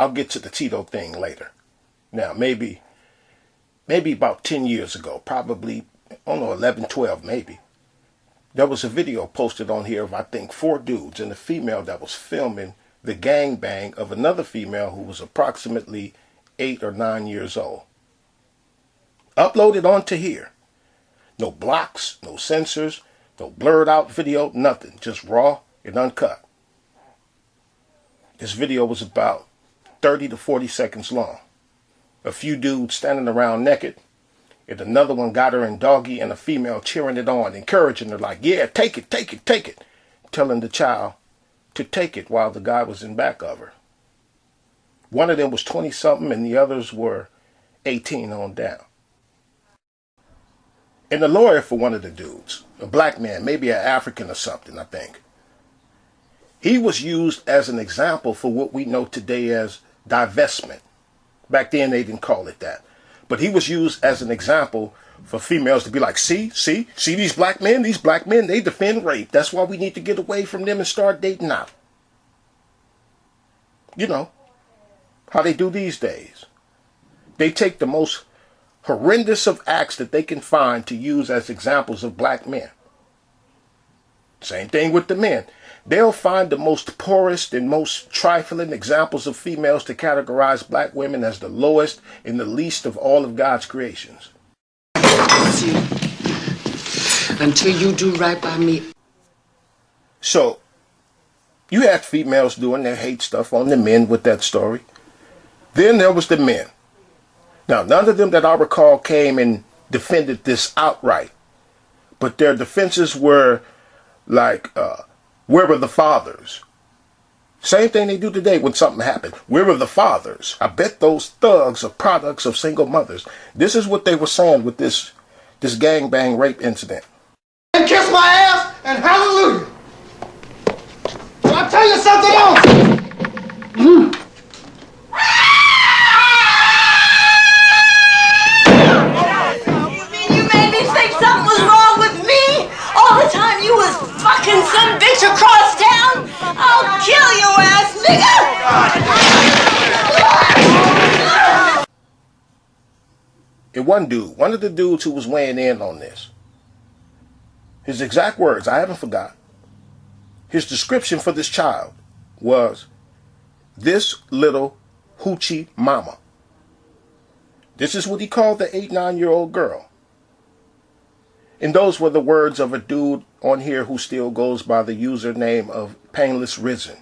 I'll get to the Tito thing later. Now, maybe about 10 years ago, probably, I don't know, 11, 12 maybe, there was a video posted on here of, I think, 4 dudes and a female that was filming the gangbang of another female who was approximately 8 or 9 years old. Uploaded onto here. No blocks, no censors, no blurred out video, nothing. Just raw and uncut. This video was about 30 to 40 seconds long. A few dudes standing around naked, and another one got her in doggy and a female cheering it on, encouraging her like, yeah, take it, take it, take it, telling the child to take it while the guy was in back of her. One of them was 20-something and the others were 18 on down. And the lawyer for one of the dudes, a black man, maybe an African or something, I think, he was used as an example for what we know today as divestment. Back then they didn't call it that. But he was used as an example for females to be like, see these black men, they defend rape. That's why we need to get away from them and start dating out. You know, how they do these days. They take the most horrendous of acts that they can find to use as examples of black men. Same thing with the men. They'll find the most poorest and most trifling examples of females to categorize black women as the lowest and the least of all of God's creations. Until you do right by me. So, you had females doing their hate stuff on the men with that story. Then there was the men. Now, none of them that I recall came and defended this outright. But their defenses were like, where were the fathers? Same thing they do today when something happened. Where were the fathers? I bet those thugs are products of single mothers. This is what they were saying with this gangbang rape incident. And kiss my ass and hallelujah. Can I tell you something else? You made me think something was wrong with me all the time you was fucking some bitch across town. I'll kill your ass, nigga! And one of the dudes who was weighing in on this, his exact words, I haven't forgot, his description for this child was, this little hoochie mama. This is what he called the 8-9-year-old girl. And those were the words of a dude on here who still goes by the username of Painless Risen.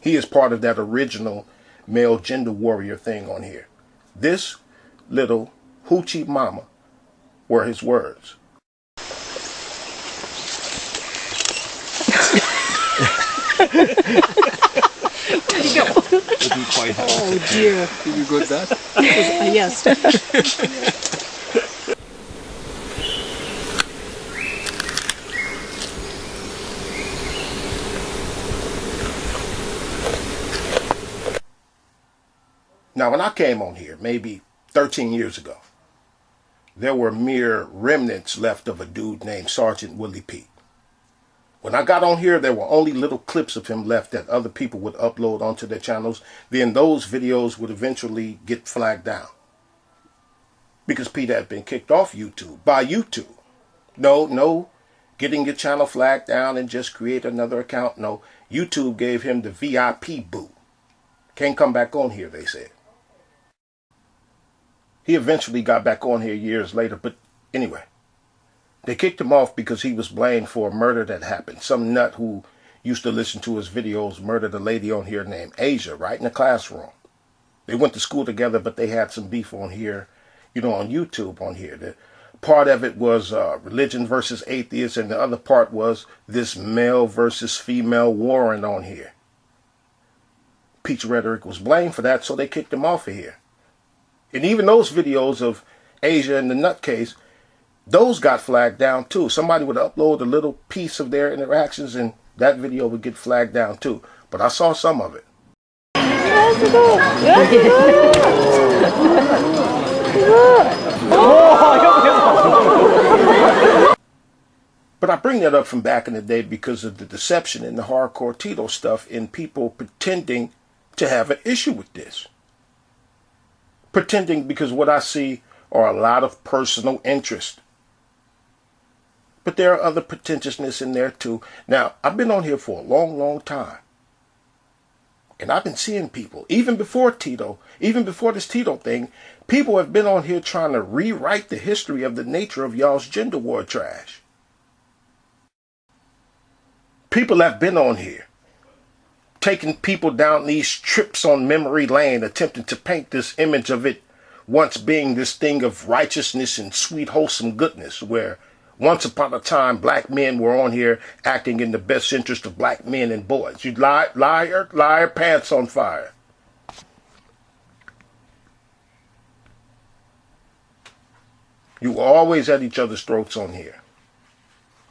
He is part of that original male gender warrior thing on here. This little hoochie mama were his words. Didn't quite have Oh dear. Did you got that? Yes. Now, when I came on here, maybe 13 years ago, there were mere remnants left of a dude named Sergeant Willie Pete. When I got on here, there were only little clips of him left that other people would upload onto their channels. Then those videos would eventually get flagged down. Because Pete had been kicked off YouTube, by YouTube. No, getting your channel flagged down and just create another account. No, YouTube gave him the VIP boot. Can't come back on here, they said. He eventually got back on here years later, but anyway. They kicked him off because he was blamed for a murder that happened. Some nut who used to listen to his videos murdered a lady on here named Asia, right in the classroom. They went to school together, but they had some beef on here, on YouTube on here. The part of it was religion versus atheists, and the other part was this male versus female warring on here. Pete's Rhetoric was blamed for that, so they kicked him off of here. And even those videos of Asia and the nutcase, those got flagged down too. Somebody would upload a little piece of their interactions and that video would get flagged down too. But I saw some of it. But I bring that up from back in the day because of the deception in the hardcore Tito stuff and people pretending to have an issue with this. Pretending because what I see are a lot of personal interest. But there are other pretentiousness in there too. Now, I've been on here for a long, long time. And I've been seeing people, even before Tito, even before this Tito thing, people have been on here trying to rewrite the history of the nature of y'all's gender war trash. People have been on here, taking people down these trips on memory lane, attempting to paint this image of it once being this thing of righteousness and sweet, wholesome goodness, where once upon a time black men were on here acting in the best interest of black men and boys. You liar, pants on fire. You were always at each other's throats on here.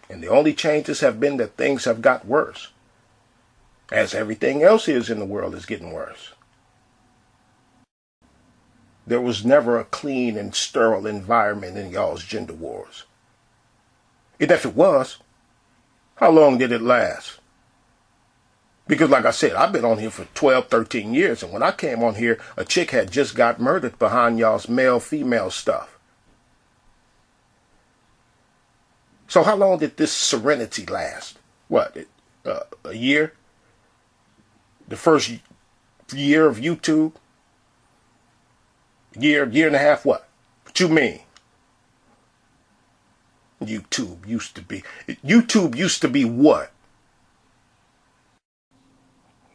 And the only changes have been that things have got worse. As everything else is in the world is getting worse. There was never a clean and sterile environment in y'all's gender wars. And if it was, how long did it last? Because like I said, I've been on here for 12, 13 years. And when I came on here, a chick had just got murdered behind y'all's male-female stuff. So how long did this serenity last? What, a year? The first year of YouTube? Year and a half, what? What you mean? YouTube used to be what?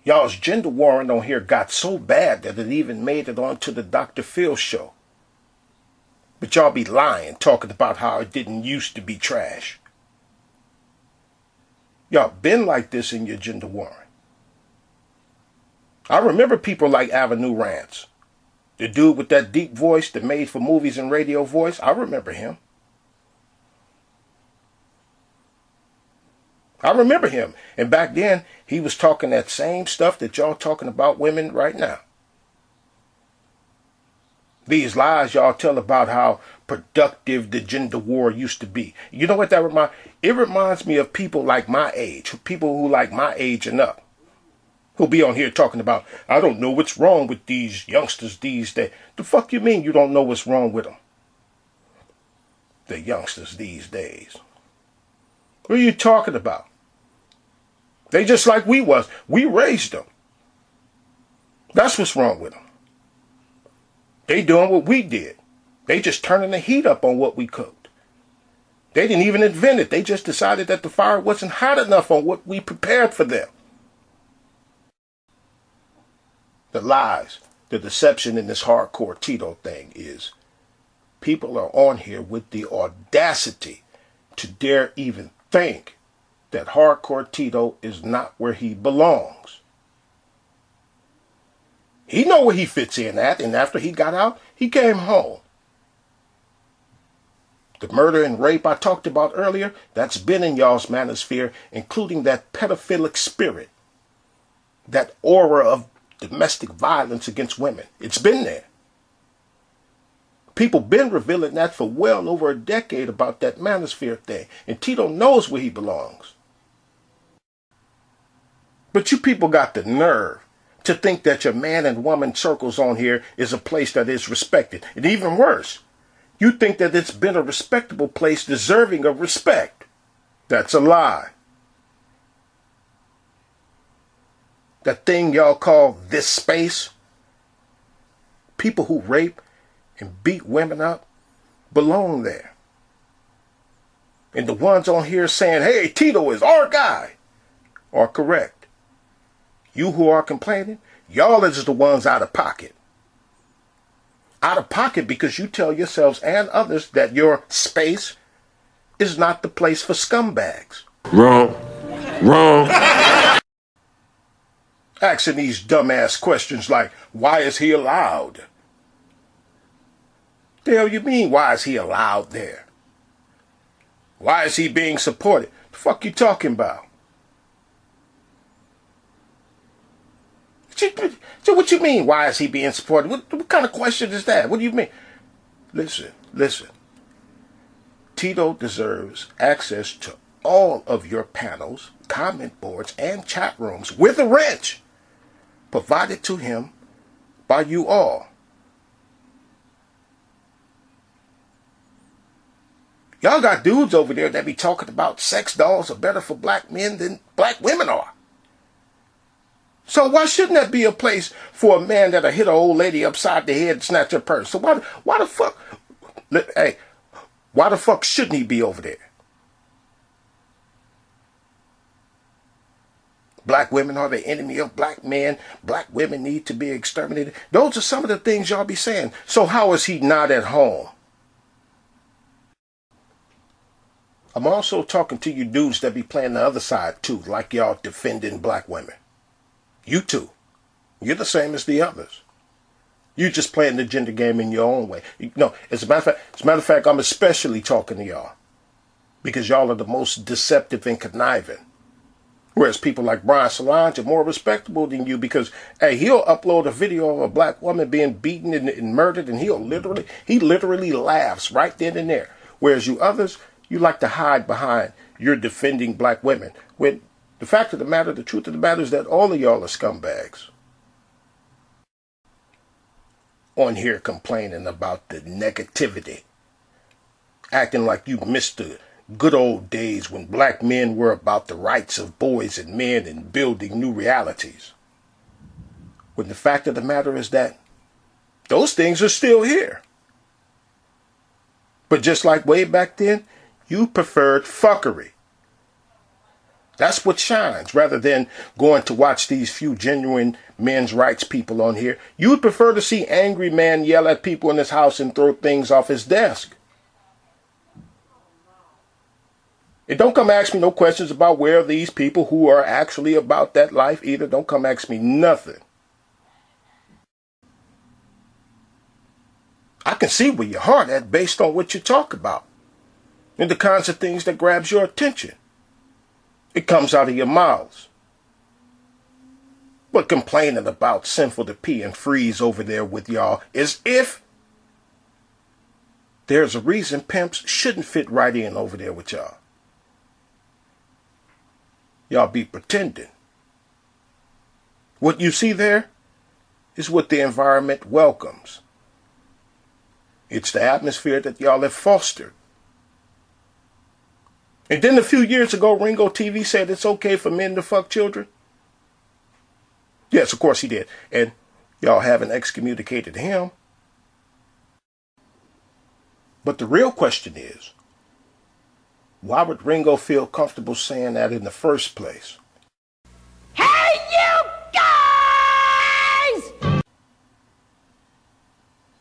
Y'all's gender warring on here got so bad that it even made it onto the Dr. Phil show. But y'all be lying, talking about how it didn't used to be trash. Y'all been like this in your gender warring. I remember people like Avenue Rants. The dude with that deep voice, the made for movies and radio voice, I remember him. I remember him. And back then, he was talking that same stuff that y'all talking about women right now. These lies y'all tell about how productive the gender war used to be. You know what that reminds? It reminds me of people like my age, people who like my age and up, who'll be on here talking about, I don't know what's wrong with these youngsters these days. The fuck you mean you don't know what's wrong with them? The youngsters these days. What are you talking about? They just like we was. We raised them. That's what's wrong with them. They doing what we did. They just turning the heat up on what we cooked. They didn't even invent it. They just decided that the fire wasn't hot enough on what we prepared for them. The lies, the deception in this hardcore Tito thing is people are on here with the audacity to dare even think that hardcore Tito is not where he belongs. He know where he fits in at, and after he got out, he came home. The murder and rape I talked about earlier, that's been in y'all's manosphere, including that pedophilic spirit, that aura of domestic violence against women. It's been there. People been revealing that for well over a decade about that manosphere thing, and Tito knows where he belongs. But you people got the nerve to think that your man and woman circles on here is a place that is respected. And even worse, you think that it's been a respectable place deserving of respect. That's a lie. That thing y'all call this space, people who rape and beat women up belong there. And the ones on here saying, hey, Tito is our guy, are correct. You who are complaining, y'all is the ones out of pocket. Out of pocket because you tell yourselves and others that your space is not the place for scumbags. Wrong. Asking these dumbass questions like, why is he allowed? The hell you mean, why is he allowed there? Why is he being supported? The fuck you talking about? So what you mean, why is he being supported? What kind of question is that? What do you mean? Listen. Tito deserves access to all of your panels, comment boards, and chat rooms with a wrench. provided to him by you all. Y'all got dudes over there that be talking about sex dolls are better for black men than black women are. So why shouldn't that be a place for a man that'll hit an old lady upside the head and snatch her purse? So why the fuck, hey, why the fuck shouldn't he be over there? Black women are the enemy of black men. Black women need to be exterminated. Those are some of the things y'all be saying. So how is he not at home? I'm also talking to you dudes that be playing the other side too, like y'all defending black women. You too. You're the same as the others. You just playing the gender game in your own way. No, as a matter of fact, I'm especially talking to y'all because y'all are the most deceptive and conniving. Whereas people like Brian Solange are more respectable than you because, hey, he'll upload a video of a black woman being beaten and murdered, and he literally laughs right then and there. Whereas you others, you like to hide behind you're defending black women. When the fact of the matter, the truth of the matter is that all of y'all are scumbags. On here complaining about the negativity. Acting like you missed the good old days when black men were about the rights of boys and men and building new realities. When the fact of the matter is that those things are still here. But just like way back then, you preferred fuckery. That's what shines. Rather than going to watch these few genuine men's rights people on here, you would prefer to see angry man yell at people in his house and throw things off his desk. And don't come ask me no questions about where are these people who are actually about that life either. Don't come ask me nothing. I can see where your heart at based on what you talk about and the kinds of things that grabs your attention. It comes out of your mouths. But complaining about Sinful to Pee and Freeze over there with y'all is if there's a reason pimps shouldn't fit right in over there with y'all. Y'all be pretending. What you see there is what the environment welcomes. It's the atmosphere that y'all have fostered. And then a few years ago, Ringo TV said it's okay for men to fuck children. Yes, of course he did. And y'all haven't excommunicated him. But the real question is, why would Ringo feel comfortable saying that in the first place? Hey, you guys!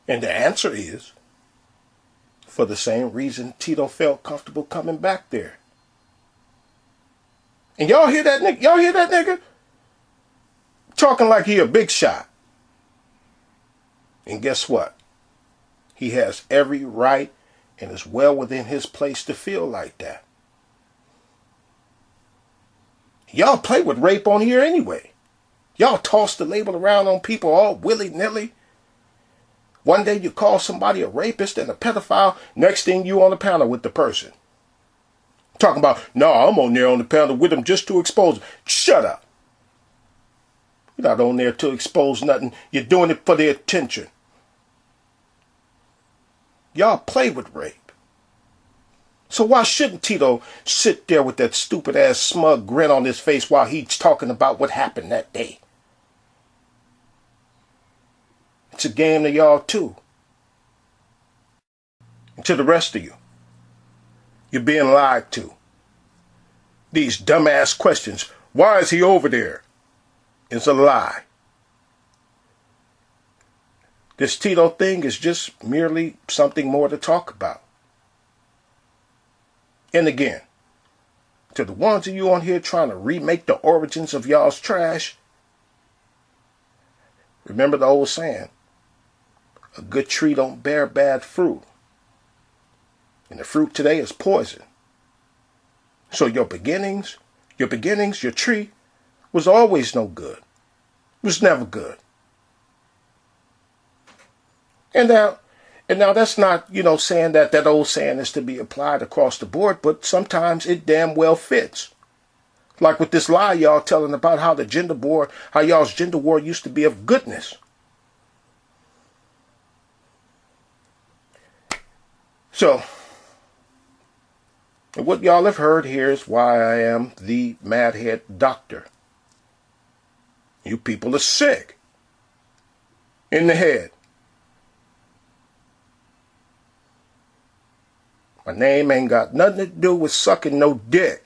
And the answer is, for the same reason Tito felt comfortable coming back there. And y'all hear that nigga? Y'all hear that nigga? Talking like he a big shot. And guess what? He has every right and is well within his place to feel like that. Y'all play with rape on here anyway. Y'all toss the label around on people all willy-nilly. One day you call somebody a rapist and a pedophile. Next thing you on the panel with the person. Talking about, no, I'm on there on the panel with them just to expose them. Shut up. You're not on there to expose nothing. You're doing it for the attention. Y'all play with rape. So why shouldn't Tito sit there with that stupid ass smug grin on his face while he's talking about what happened that day? It's a game to y'all too. And to the rest of you, you're being lied to. These dumbass questions, why is he over there? It's a lie. This Tito thing is just merely something more to talk about. And again, to the ones of you on here trying to remake the origins of y'all's trash, remember the old saying, a good tree don't bear bad fruit. And the fruit today is poison. So your beginnings, your tree was always no good. It was never good. And now that's not, saying that old saying is to be applied across the board, but sometimes it damn well fits. Like with this lie y'all telling about how how y'all's gender war used to be of goodness. So, what y'all have heard here is why I am the Madhead Doctor. You people are sick in the head. My name ain't got nothing to do with sucking no dick.